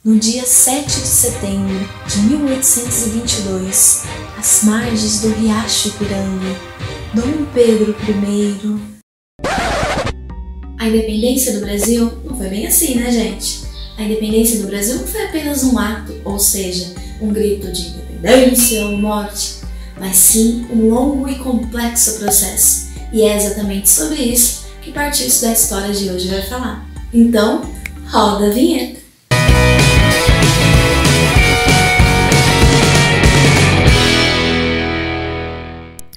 No dia 7 de setembro de 1822, às margens do Riacho Ipiranga, Dom Pedro I. A independência do Brasil não foi bem assim, né, gente? A independência do Brasil não foi apenas um ato, ou seja, um grito de independência ou morte, mas sim um longo e complexo processo. E é exatamente sobre isso que parte da história de hoje vai falar. Então, roda a vinheta!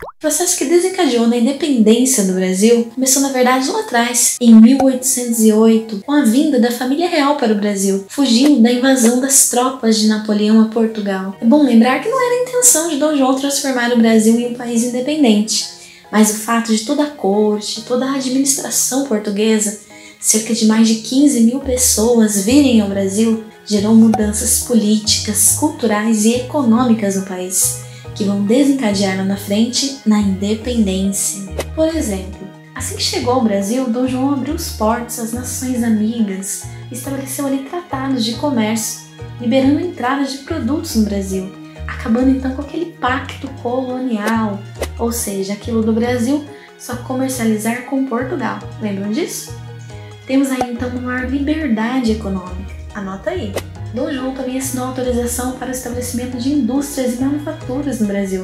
O processo que desencadeou na independência do Brasil começou, na verdade, lá atrás, em 1808, com a vinda da família real para o Brasil, fugindo da invasão das tropas de Napoleão a Portugal. É bom lembrar que não era a intenção de Dom João transformar o Brasil em um país independente, mas o fato de toda a corte, toda a administração portuguesa, cerca de mais de 15 mil pessoas virem ao Brasil, gerou mudanças políticas, culturais e econômicas no país, que vão desencadear lá na frente na independência. Por exemplo, assim que chegou ao Brasil, Dom João abriu os portos às nações amigas e estabeleceu ali tratados de comércio, liberando a entrada de produtos no Brasil, acabando então com aquele pacto colonial, ou seja, aquilo do Brasil só comercializar com Portugal. Lembram disso? Temos aí então uma maior liberdade econômica. Anota aí! Dom João também assinou autorização para o estabelecimento de indústrias e manufaturas no Brasil,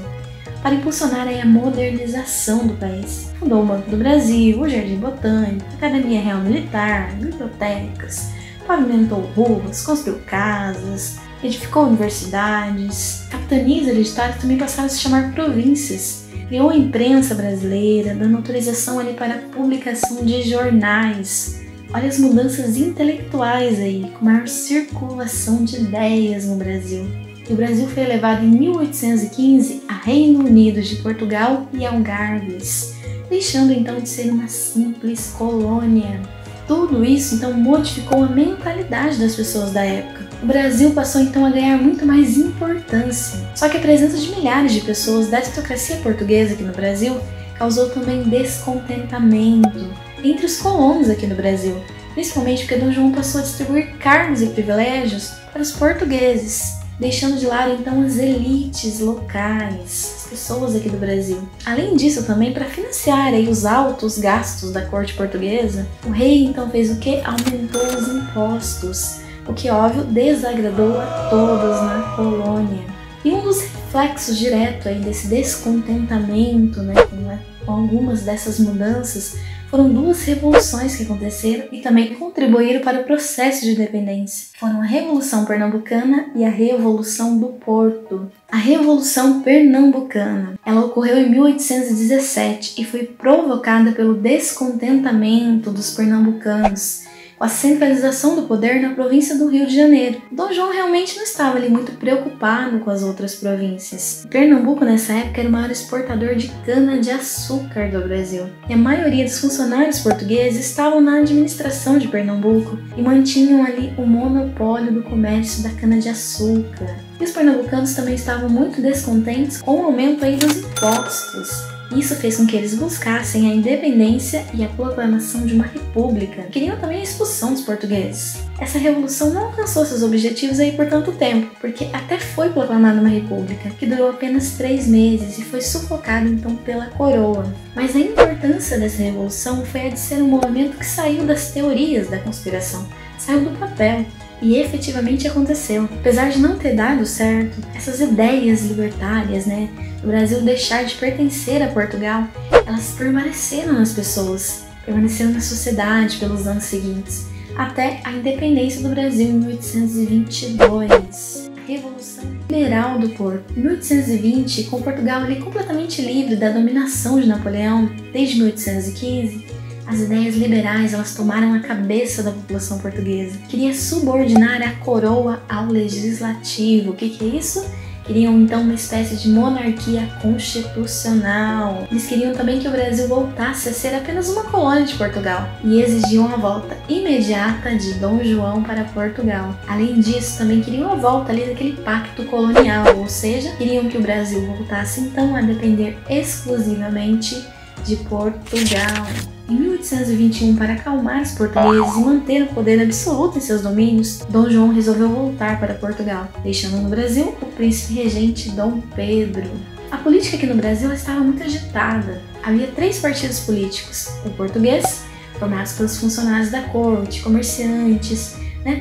para impulsionar a modernização do país. Fundou o Banco do Brasil, o Jardim Botânico, a Academia Real Militar, bibliotecas, pavimentou ruas, construiu casas, edificou universidades. Capitanias hereditárias também passaram a se chamar províncias. Criou a imprensa brasileira, dando autorização ali para a publicação de jornais. Olha as mudanças intelectuais aí, com maior circulação de ideias no Brasil. E o Brasil foi elevado em 1815 a Reino Unido de Portugal e Algarves, deixando então de ser uma simples colônia. Tudo isso então modificou a mentalidade das pessoas da época. O Brasil passou então a ganhar muito mais importância. Só que a presença de milhares de pessoas da aristocracia portuguesa aqui no Brasil causou também descontentamento entre os colonos aqui no Brasil, principalmente porque Dom João passou a distribuir cargos e privilégios para os portugueses, deixando de lado então as elites locais, as pessoas aqui do Brasil. Além disso também, para financiar aí os altos gastos da corte portuguesa, o rei então fez o que? Aumentou os impostos, o que óbvio desagradou a todos na colônia. E um dos reflexos diretos aí desse descontentamento, com algumas dessas mudanças, foram duas revoluções que aconteceram e também contribuíram para o processo de independência. Foram a Revolução Pernambucana e a Revolução do Porto. A Revolução Pernambucana, ela ocorreu em 1817 e foi provocada pelo descontentamento dos pernambucanos com a centralização do poder na província do Rio de Janeiro. Dom João realmente não estava ali muito preocupado com as outras províncias. Pernambuco nessa época era o maior exportador de cana-de-açúcar do Brasil. E a maioria dos funcionários portugueses estavam na administração de Pernambuco e mantinham ali o monopólio do comércio da cana-de-açúcar. E os pernambucanos também estavam muito descontentes com o aumento aí dos impostos. Isso fez com que eles buscassem a independência e a proclamação de uma república. Queriam também a expulsão dos portugueses. Essa revolução não alcançou seus objetivos aí por tanto tempo, porque até foi proclamada uma república, que durou apenas 3 meses e foi sufocada então pela coroa. Mas a importância dessa revolução foi a de ser um movimento que saiu das teorias da conspiração, saiu do papel. E efetivamente aconteceu. Apesar de não ter dado certo, essas ideias libertárias, do Brasil deixar de pertencer a Portugal, elas permaneceram nas pessoas, permaneceram na sociedade pelos anos seguintes, até a independência do Brasil em 1822. A Revolução Liberal do Porto. Em 1820, com Portugal ali completamente livre da dominação de Napoleão desde 1815, as ideias liberais elas tomaram a cabeça da população portuguesa. Queria subordinar a coroa ao legislativo. O que é isso? Queriam então uma espécie de monarquia constitucional. Eles queriam também que o Brasil voltasse a ser apenas uma colônia de Portugal e exigiam a volta imediata de Dom João para Portugal. Além disso, também queriam a volta ali daquele pacto colonial, ou seja, queriam que o Brasil voltasse então a depender exclusivamente de Portugal. Em 1821, para acalmar os portugueses e manter o poder absoluto em seus domínios, Dom João resolveu voltar para Portugal, deixando no Brasil o príncipe regente Dom Pedro. A política aqui no Brasil estava muito agitada. Havia 3 partidos políticos: o português, formados pelos funcionários da corte, comerciantes,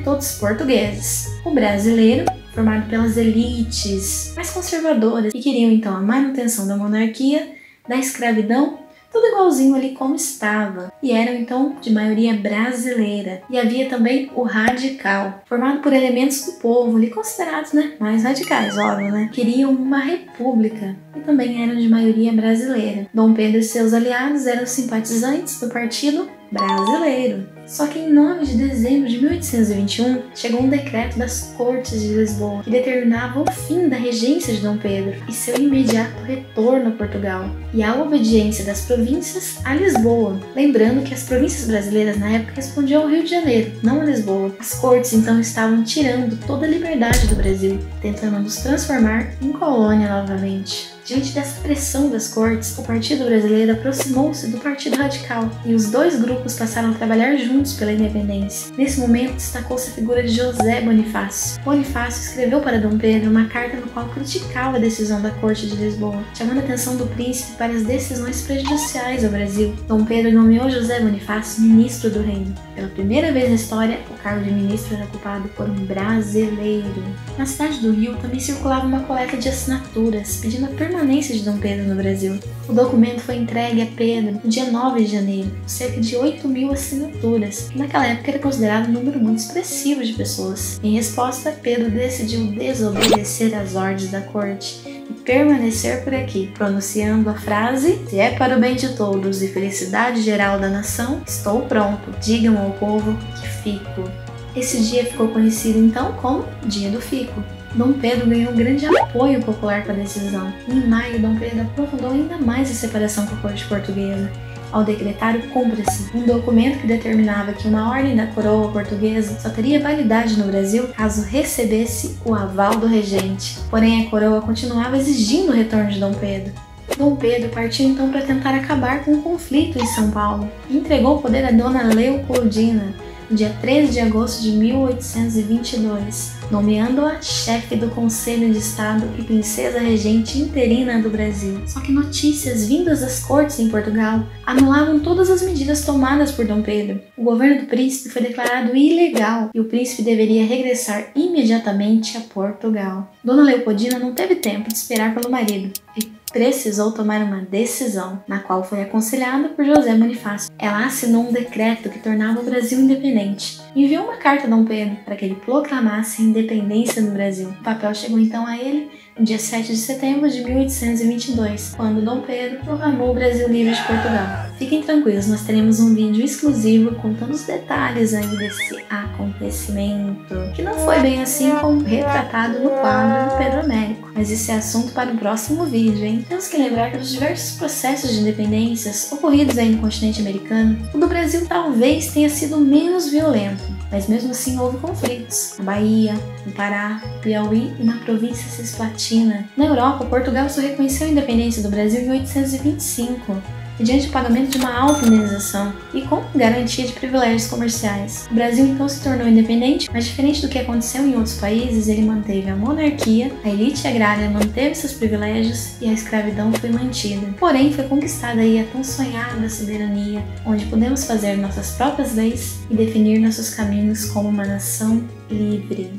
todos portugueses; o brasileiro, formado pelas elites mais conservadoras, que queriam então a manutenção da monarquia, da escravidão, tudo igualzinho ali como estava, e eram então de maioria brasileira. E havia também o radical, formado por elementos do povo ali considerados mais radicais, óbvio, queriam uma república e também eram de maioria brasileira. Dom Pedro e seus aliados eram simpatizantes do Partido Brasileiro. Só que em 9 de dezembro de 1821 chegou um decreto das Cortes de Lisboa que determinava o fim da regência de Dom Pedro e seu imediato retorno a Portugal e a obediência das províncias a Lisboa. Lembrando que as províncias brasileiras na época respondiam ao Rio de Janeiro, não a Lisboa. As Cortes então estavam tirando toda a liberdade do Brasil, tentando nos transformar em colônia novamente. Diante dessa pressão das cortes, o Partido Brasileiro aproximou-se do Partido Radical e os 2 grupos passaram a trabalhar juntos pela independência. Nesse momento, destacou-se a figura de José Bonifácio. Bonifácio escreveu para Dom Pedro uma carta no qual criticava a decisão da Corte de Lisboa, chamando a atenção do príncipe para as decisões prejudiciais ao Brasil. Dom Pedro nomeou José Bonifácio ministro do reino. Pela primeira vez na história, o cargo de ministro era ocupado por um brasileiro. Na cidade do Rio também circulava uma coleta de assinaturas pedindo a permanência de Dom Pedro no Brasil. O documento foi entregue a Pedro no dia 9 de janeiro, com cerca de 8.000 assinaturas, que naquela época era considerado um número muito expressivo de pessoas. Em resposta, Pedro decidiu desobedecer às ordens da corte e permanecer por aqui, pronunciando a frase: "Se é para o bem de todos e felicidade geral da nação, estou pronto, digam ao povo que fico." Esse dia ficou conhecido então como Dia do Fico. Dom Pedro ganhou grande apoio popular com a decisão. Em maio, Dom Pedro aprofundou ainda mais a separação com a corte portuguesa, ao decretar o cúmplice, um documento que determinava que uma ordem da coroa portuguesa só teria validade no Brasil caso recebesse o aval do regente. Porém, a coroa continuava exigindo o retorno de Dom Pedro. Dom Pedro partiu então para tentar acabar com o conflito em São Paulo e entregou o poder a Dona Leopoldina no dia 13 de agosto de 1822, nomeando-a chefe do Conselho de Estado e princesa regente interina do Brasil. Só que notícias vindas das cortes em Portugal anulavam todas as medidas tomadas por Dom Pedro. O governo do príncipe foi declarado ilegal e o príncipe deveria regressar imediatamente a Portugal. Dona Leopoldina não teve tempo de esperar pelo marido e precisou tomar uma decisão, na qual foi aconselhada por José Bonifácio. Ela assinou um decreto que tornava o Brasil independente e enviou uma carta a Dom Pedro para que ele proclamasse a independência do Brasil. O papel chegou então a ele no dia 7 de setembro de 1822, quando Dom Pedro proclamou o Brasil livre de Portugal. Fiquem tranquilos, nós teremos um vídeo exclusivo contando os detalhes aí desse acontecimento, que não foi bem assim como retratado no quadro do Pedro Américo, mas esse é assunto para o próximo vídeo, hein? Temos que lembrar que dos diversos processos de independências ocorridos aí no continente americano, o do Brasil talvez tenha sido menos violento, mas mesmo assim houve conflitos na Bahia, no Pará, Piauí e na província Cisplatina. Na Europa, Portugal só reconheceu a independência do Brasil em 1825, mediante o pagamento de uma alta indenização e com garantia de privilégios comerciais. O Brasil então se tornou independente, mas diferente do que aconteceu em outros países, ele manteve a monarquia, a elite agrária manteve seus privilégios e a escravidão foi mantida. Porém, foi conquistada aí a tão sonhada soberania, onde podemos fazer nossas próprias leis e definir nossos caminhos como uma nação livre.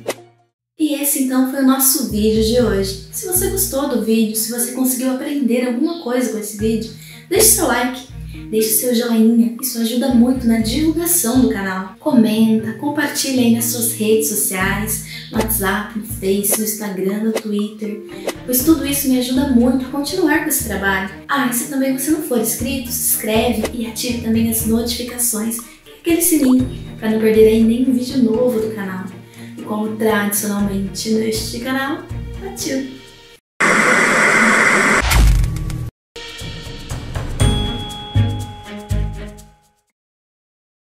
E esse então foi o nosso vídeo de hoje. Se você gostou do vídeo, se você conseguiu aprender alguma coisa com esse vídeo, deixe seu like, deixe seu joinha, isso ajuda muito na divulgação do canal. Comenta, compartilha aí nas suas redes sociais, no WhatsApp, no Face, no Instagram, no Twitter, pois tudo isso me ajuda muito a continuar com esse trabalho. E se também você não for inscrito, se inscreve e ative também as notificações, aquele sininho, para não perder aí nenhum vídeo novo do canal. E como tradicionalmente neste canal, partiu!